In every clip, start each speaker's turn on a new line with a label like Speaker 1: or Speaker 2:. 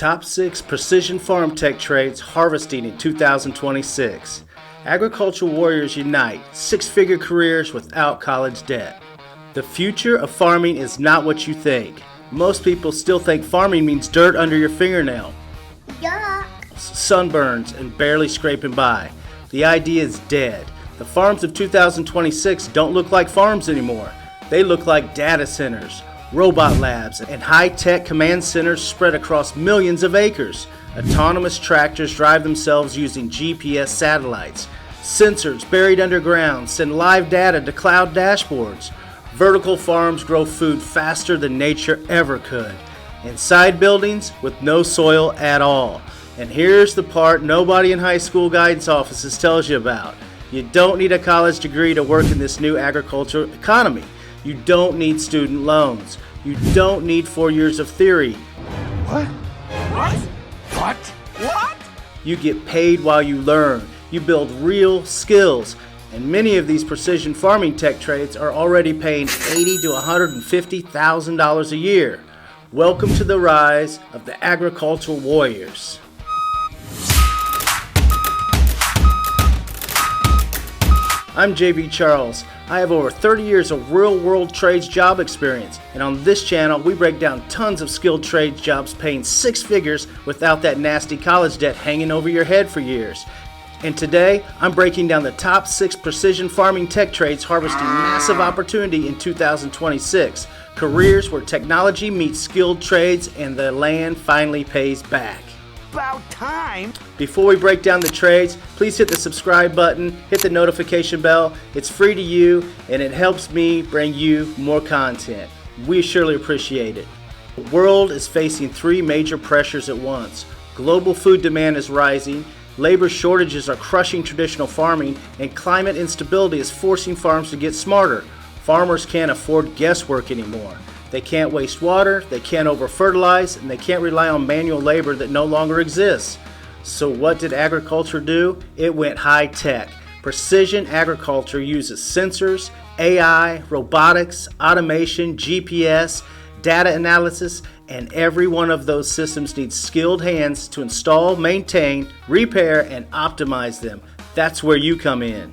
Speaker 1: Top 6 Precision Farm Tech Trades Harvesting in 2026. Agricultural warriors unite, six-figure careers without college debt. The future of farming is not what you think. Most people still think farming means dirt under your fingernail, sunburns, and barely scraping by. The idea is dead. The farms of 2026 don't look like farms anymore. They look like data centers, robot labs, and high-tech command centers spread across millions of acres. Autonomous tractors drive themselves using GPS satellites. Sensors buried underground send live data to cloud dashboards. Vertical farms grow food faster than nature ever could. Inside buildings with no soil at all. And here's the part nobody in high school guidance offices tells you about. You don't need a college degree to work in this new agricultural economy. You don't need student loans. You don't need 4 years of theory.
Speaker 2: What? What?
Speaker 1: You get paid while you learn. You build real skills. And many of these precision farming tech trades are already paying $80,000 to $150,000 a year. Welcome to the rise of the agricultural warriors. I'm JV Charles. I have over 30 years of real-world trades job experience, and on this channel we break down tons of skilled trades jobs paying six figures without that nasty college debt hanging over your head for years. And today I'm breaking down the top 6 precision farming tech trades harvesting massive opportunity in 2026. Careers where technology meets skilled trades and the land finally pays back.
Speaker 2: About time.
Speaker 1: Before we break down the trades, please hit the subscribe button, hit the notification bell. It's free to you and it helps me bring you more content. We surely appreciate it. The world is facing 3 major pressures at once. Global food demand is rising, labor shortages are crushing traditional farming, and climate instability is forcing farms to get smarter. Farmers can't afford guesswork anymore. They can't waste water, they can't over-fertilize, and they can't rely on manual labor that no longer exists. So what did agriculture do? It went high-tech. Precision agriculture uses sensors, AI, robotics, automation, GPS, data analysis, and every one of those systems needs skilled hands to install, maintain, repair, and optimize them. That's where you come in.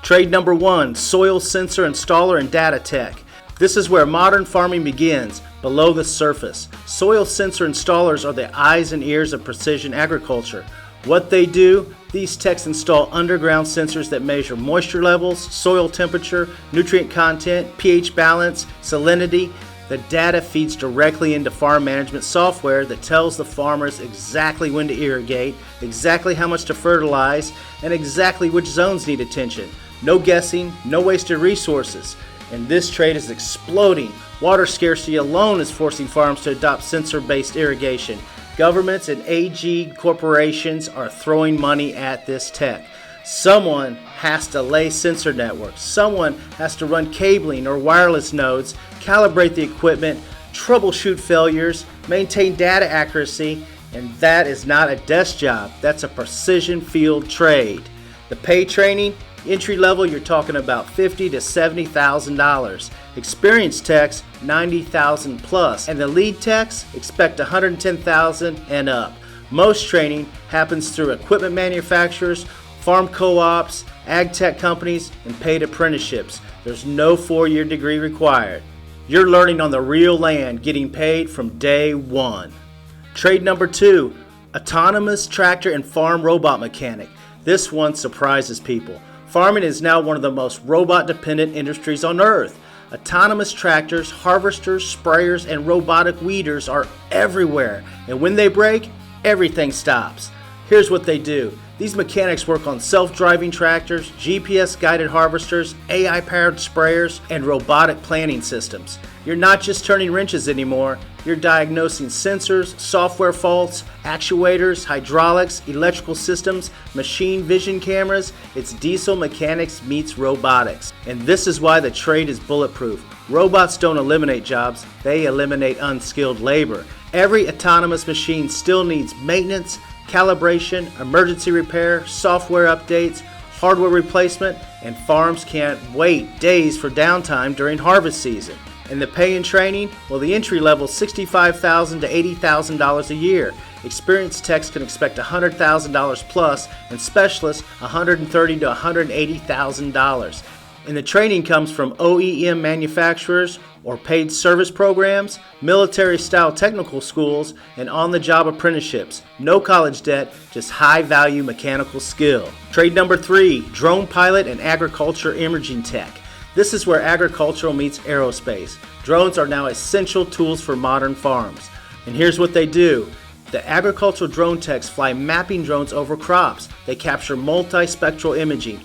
Speaker 1: Trade number 1, soil sensor installer and data tech. This is where modern farming begins, below the surface. Soil sensor installers are the eyes and ears of precision agriculture. What they do, these techs install underground sensors that measure moisture levels, soil temperature, nutrient content, pH balance, salinity. The data feeds directly into farm management software that tells the farmers exactly when to irrigate, exactly how much to fertilize, and exactly which zones need attention. No guessing, no wasted resources. And this trade is exploding. Water scarcity alone is forcing farms to adopt sensor-based irrigation. Governments and AG corporations are throwing money at this tech. Someone has to lay sensor networks. Someone has to run cabling or wireless nodes, calibrate the equipment, troubleshoot failures, maintain data accuracy, and that is not a desk job. That's a precision field trade. The pay training, entry level, you're talking about $50,000 to $70,000. Experienced techs, $90,000 plus, and the lead techs expect $110,000 and up. Most training happens through equipment manufacturers, farm co-ops, ag tech companies, and paid apprenticeships. There's no 4-year degree required. You're learning on the real land, getting paid from day one. Trade number 2, autonomous tractor and farm robot mechanic. This one surprises people. Farming is now one of the most robot-dependent industries on earth. Autonomous tractors, harvesters, sprayers, and robotic weeders are everywhere. And when they break, everything stops. Here's what they do. These mechanics work on self-driving tractors, GPS-guided harvesters, AI-powered sprayers, and robotic planting systems. You're not just turning wrenches anymore. You're diagnosing sensors, software faults, actuators, hydraulics, electrical systems, machine vision cameras. It's diesel mechanics meets robotics. And this is why the trade is bulletproof. Robots don't eliminate jobs, they eliminate unskilled labor. Every autonomous machine still needs maintenance, calibration, emergency repair, software updates, hardware replacement, and farms can't wait days for downtime during harvest season. And the pay and training, well, the entry level is $65,000 to $80,000 a year. Experienced techs can expect $100,000 plus, and specialists $130,000 to $180,000. And the training comes from OEM manufacturers or paid service programs, military-style technical schools, and on-the-job apprenticeships. No college debt, just high-value mechanical skill. Trade number 3, drone pilot and agriculture imaging tech. This is where agricultural meets aerospace. Drones are now essential tools for modern farms. And here's what they do. The agricultural drone techs fly mapping drones over crops. They capture multispectral imaging,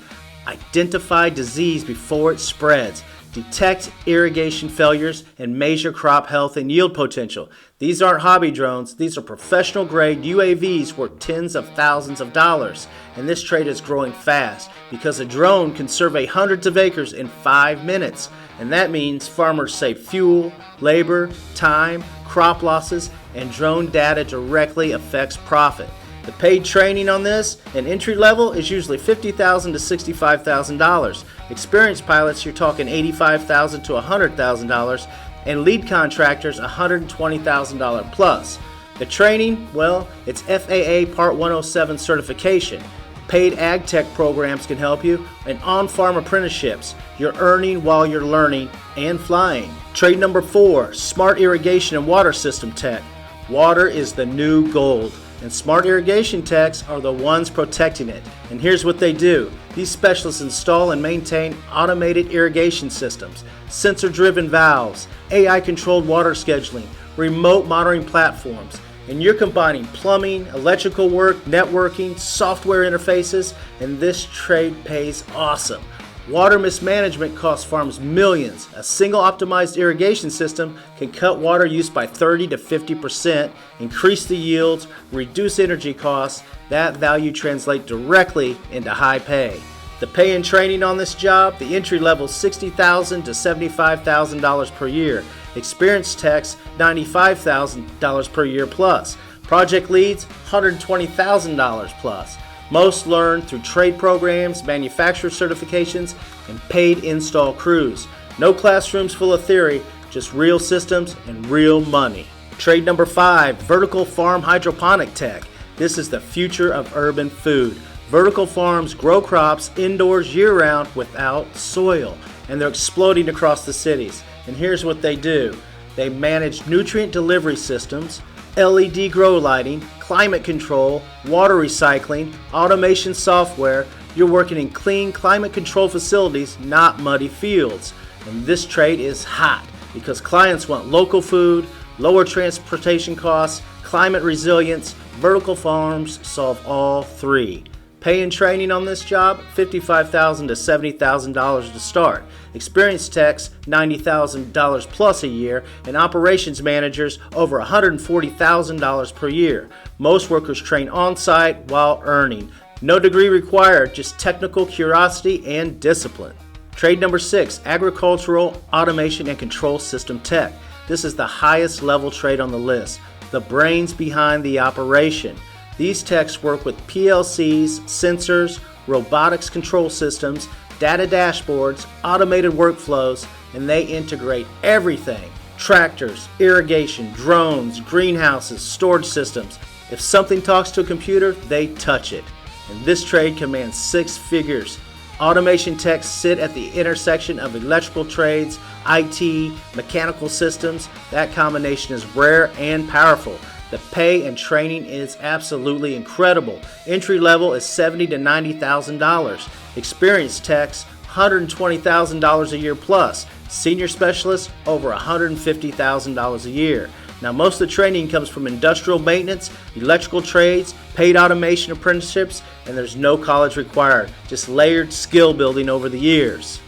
Speaker 1: identify disease before it spreads, detect irrigation failures, and measure crop health and yield potential. These aren't hobby drones. These are professional-grade UAVs worth tens of thousands of dollars. And this trade is growing fast because a drone can survey hundreds of acres in 5 minutes. And that means farmers save fuel, labor, time, crop losses, and drone data directly affects profit. The paid training on this, an entry level, is usually $50,000 to $65,000. Experienced pilots, you're talking $85,000 to $100,000, and lead contractors $120,000 plus. The training, well, it's FAA Part 107 certification. Paid ag tech programs can help you, and on-farm apprenticeships. You're earning while you're learning and flying. Trade number 4, smart irrigation and water system tech. Water is the new gold, and smart irrigation techs are the ones protecting it. And here's what they do. These specialists install and maintain automated irrigation systems, sensor-driven valves, AI-controlled water scheduling, remote monitoring platforms. And you're combining plumbing, electrical work, networking, software interfaces, and this trade pays awesome. Water mismanagement costs farms millions. A single optimized irrigation system can cut water use by 30 to 50%, increase the yields, reduce energy costs. That value translates directly into high pay. The pay and training on this job, the entry level is $60,000 to $75,000 per year. Experienced techs, $95,000 per year plus. Project leads, $120,000 plus. Most learn through trade programs, manufacturer certifications, and paid install crews. No classrooms full of theory, just real systems and real money. Trade number 5, vertical farm hydroponic tech. This is the future of urban food. Vertical farms grow crops indoors year-round without soil, and they're exploding across the cities. And here's what they do. They manage nutrient delivery systems, LED grow lighting, climate control, water recycling, automation software. You're working in clean, climate-controlled facilities, not muddy fields. And this trade is hot because clients want local food, lower transportation costs, climate resilience. Vertical farms solve all 3. Pay and training on this job, $55,000 to $70,000 to start. Experienced techs, $90,000 plus a year, and operations managers over $140,000 per year. Most workers train on-site while earning. No degree required, just technical curiosity and discipline. Trade number 6, agricultural automation and control system tech. This is the highest level trade on the list, the brains behind the operation. These techs work with PLCs, sensors, robotics control systems, data dashboards, automated workflows, and they integrate everything. Tractors, irrigation, drones, greenhouses, storage systems. If something talks to a computer, they touch it. And this trade commands 6 figures. Automation techs sit at the intersection of electrical trades, IT, mechanical systems. That combination is rare and powerful. The pay and training is absolutely incredible. Entry level is $70,000 to $90,000. Experienced techs, $120,000 a year plus. Senior specialists, over $150,000 a year. Now, most of the training comes from industrial maintenance, electrical trades, paid automation apprenticeships, and there's no college required, just layered skill building over the years.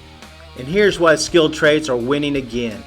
Speaker 1: And here's why skilled trades are winning again.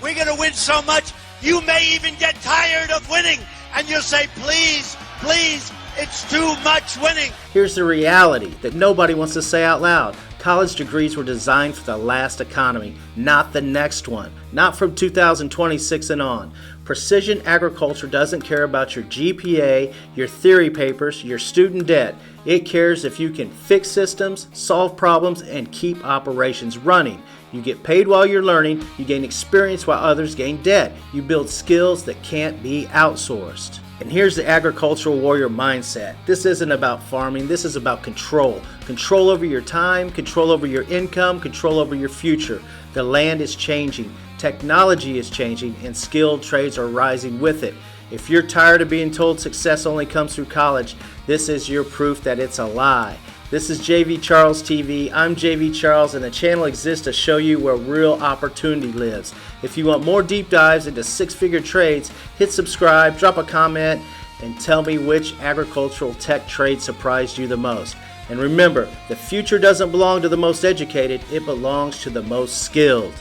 Speaker 2: We're going to win so much, you may even get tired of winning, and you'll say, please, please, it's too much winning.
Speaker 1: Here's the reality that nobody wants to say out loud. College degrees were designed for the last economy, not the next one, not from 2026 and on. Precision agriculture doesn't care about your GPA, your theory papers, your student debt. It cares if you can fix systems, solve problems, and keep operations running. You get paid while you're learning, you gain experience while others gain debt. You build skills that can't be outsourced. And here's the agricultural warrior mindset. This isn't about farming, this is about control. Control over your time, control over your income, control over your future. The land is changing, technology is changing, and skilled trades are rising with it. If you're tired of being told success only comes through college, this is your proof that it's a lie. This is JV Charles TV. I'm JV Charles, and the channel exists to show you where real opportunity lives. If you want more deep dives into six-figure trades, hit subscribe, drop a comment, and tell me which agricultural tech trade surprised you the most. And remember, the future doesn't belong to the most educated, it belongs to the most skilled.